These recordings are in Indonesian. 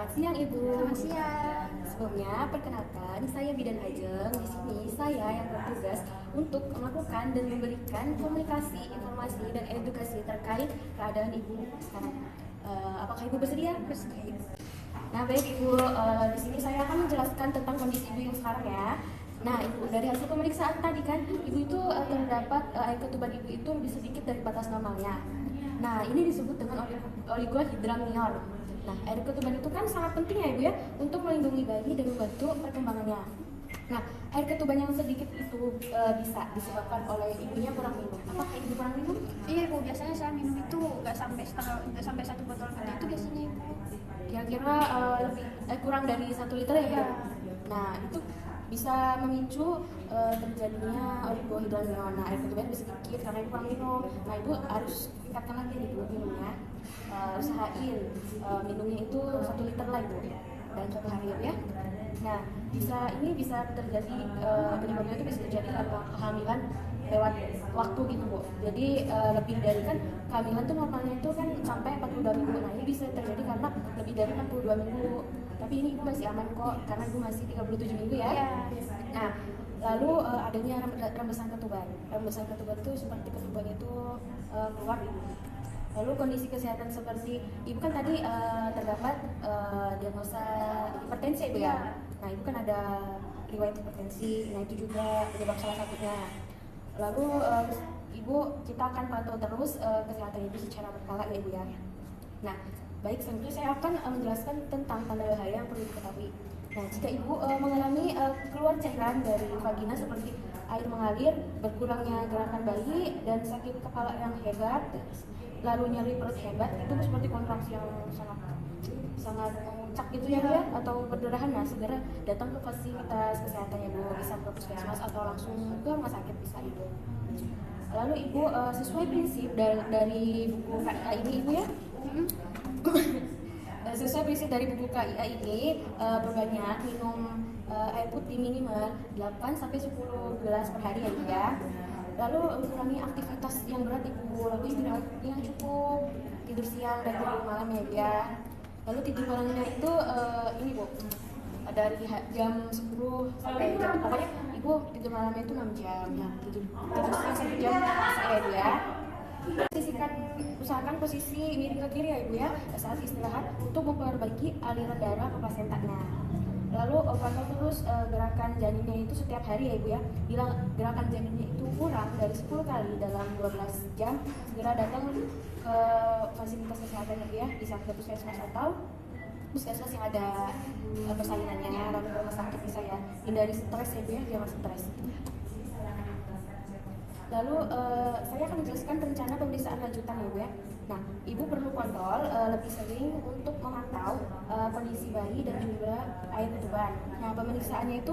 Selamat siang Ibu. Selamat siang. Sebelumnya perkenalkan saya Bidan Ajeng. Di sini saya yang bertugas untuk melakukan dan memberikan komunikasi, informasi dan edukasi terkait keadaan Ibu sekarang. Apakah Ibu bersedia? Bersedia. Nah baik Ibu, di sini saya akan menjelaskan tentang kondisi Ibu yang sekarang ya. Nah Ibu, dari hasil pemeriksaan tadi kan Ibu itu terdapat air ketuban Ibu itu lebih sedikit dari batas normalnya. Nah ini disebut dengan oligohidramnion. Nah air ketuban itu kan sangat penting ya Ibu ya untuk melindungi bayi dan membantu perkembangannya. Nah air ketuban yang sedikit itu bisa disebabkan oleh ibunya kurang minum. Apakah Ibu kurang minum? Iya Bu, biasanya saya minum itu nggak sampai 1 botol gede itu biasanya Ibu. Kira-kira kurang dari 1 liter ya Bu? Iya. Nah itu bisa memicu terjadinya oligohidramnion. Nah air ketuban lebih sedikit karena Ibu kurang minum. Nah Ibu harus tingkatkan lagi nih Bu minumnya. Usahain minumnya itu 1 liter lah Ibu dalam 1 hari ya. Nah ini bisa terjadi penyebabnya itu bisa terjadi karena kehamilan lewat waktu gitu Bu. Jadi lebih dari kan kehamilan tuh normalnya itu kan sampai 42 minggu. Nah ini bisa terjadi karena lebih dari 42 minggu. Tapi ini Ibu masih aman kok karena Ibu masih 37 minggu ya. Iya. Nah lalu adanya rembesan ketuban. Rembesan ketuban itu seperti ketuban itu keluar Ibu. Lalu kondisi kesehatan seperti Ibu kan tadi terdapat diagnosa hipertensi Ibu ya. Nah Ibu kan ada riwayat hipertensi. Nah itu juga penyebab salah satunya. Lalu Ibu kita akan pantau terus kesehatan Ibu secara berkala ya Ibu ya. Nah baik, selanjutnya saya akan menjelaskan tentang tanda bahaya yang perlu diketahui. Nah jika Ibu mengalami keluar cairan dari vagina seperti air mengalir, berkurangnya gerakan bayi, dan sakit kepala yang hebat, lalu nyeri perut hebat, itu seperti kontraksi yang sangat memuncak gitu ya Bu ya, atau perdarahan, nah segera datang ke fasilitas kesehatan ya Bu, bisa ke puskesmas atau langsung ke rumah sakit bisa Ibu. Lalu Ibu sesuai prinsip dari buku KIA ini Ibu ya, sesuai prinsip dari buku KIA ini perbanyak minum air putih minimal 8-10 gelas per hari ya Ibu ya. Lalu kurangi aktivitas yang berat Ibu, lalu istirahat yang cukup, tidur siang dan tidur malam ya Ibu ya. Lalu tidur malamnya itu ini Bu, dari jam 10 sampai jam, pokoknya Ibu tidur malamnya itu 6 jam. Nah tidur siang 1 jam saya Ibu ya. Usahakan posisi miring ke kiri ya Ibu ya saat istirahat untuk memperbaiki aliran darah ke plasentaknya. Lalu pantau terus gerakan janinnya itu setiap hari ya Ibu ya. Bila gerakan janinnya itu kurang dari 10 kali dalam 12 jam, segera datang ke fasilitas kesehatan ya Ibu ya, bisa ke puskesmas atau puskesmas yang ada persalinannya, lalu ke rumah sakit bisa ya. Hindari stres ya Ibu ya, jangan stres. Lalu saya akan menjelaskan rencana pemeriksaan lanjutan ya Ibu ya. Nah, Ibu perlu kontrol lebih sering untuk memantau kondisi bayi dan juga air ketuban. Nah, pemeriksaannya itu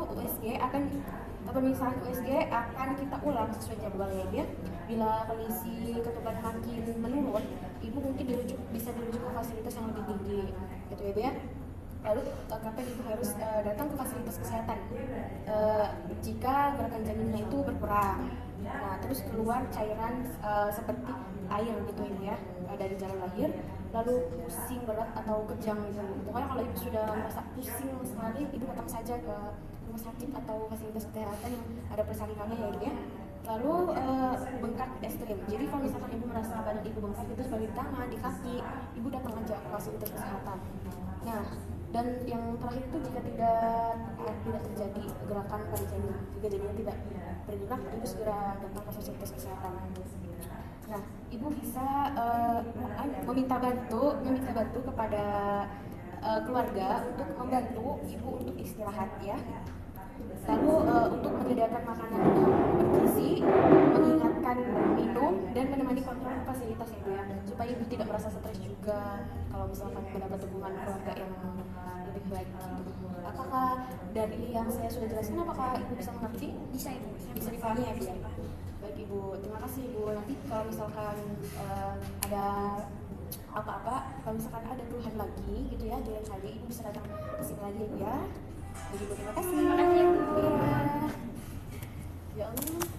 pemeriksaan USG akan kita ulang sesuai jadwalnya ya. Bila kondisi ketuban makin menurun, Ibu mungkin bisa dirujuk ke fasilitas yang lebih tinggi, gitu ya Ibu ya. Lalu kapan Ibu harus datang ke fasilitas kesehatan jika gerakan janinnya itu berkurang. Nah, terus keluar cairan seperti air gitu Ibu ya dari jalan lahir, lalu pusing berat atau kejang gitu. Pokoknya kalau Ibu sudah merasa pusing sekali, Ibu datang saja ke rumah sakit atau fasilitas kesehatan yang ada persalinannya ya Ibu ya. Lalu bengkak ekstrim. Jadi kalau misalkan Ibu merasa badan Ibu bengkak itu seperti di tangan, di kaki, Ibu datang aja ke fasilitas kesehatan. Nah, dan yang terakhir itu jika tidak terjadi gerakan pada janin, jika janinnya tidak bergerak, Ibu segera datang ke fasilitas kesehatan. Nah, Ibu bisa meminta bantu kepada keluarga untuk membantu Ibu untuk istirahat ya. Lalu untuk menyediakan makanan yang bergizi, mengingatkan minum, dan menemani kontrol fasilitas Ibu ya, supaya Ibu tidak merasa stres juga kalau misalkan mendapat dukungan keluarga yang lebih baik. Apakah dari yang saya sudah jelaskan, apakah Ibu bisa mengerti? Bisa Ibu. Bisa dipahami ya Ibu? Baik Ibu, terima kasih Ibu. Nanti kalau misalkan ada apa-apa, kalau misalkan ada keluhan lagi gitu ya, di lain kali Ibu bisa datang ke sini lagi Ibu ya. Ibu terima kasih. Terima kasih Ibu. Ya Allah.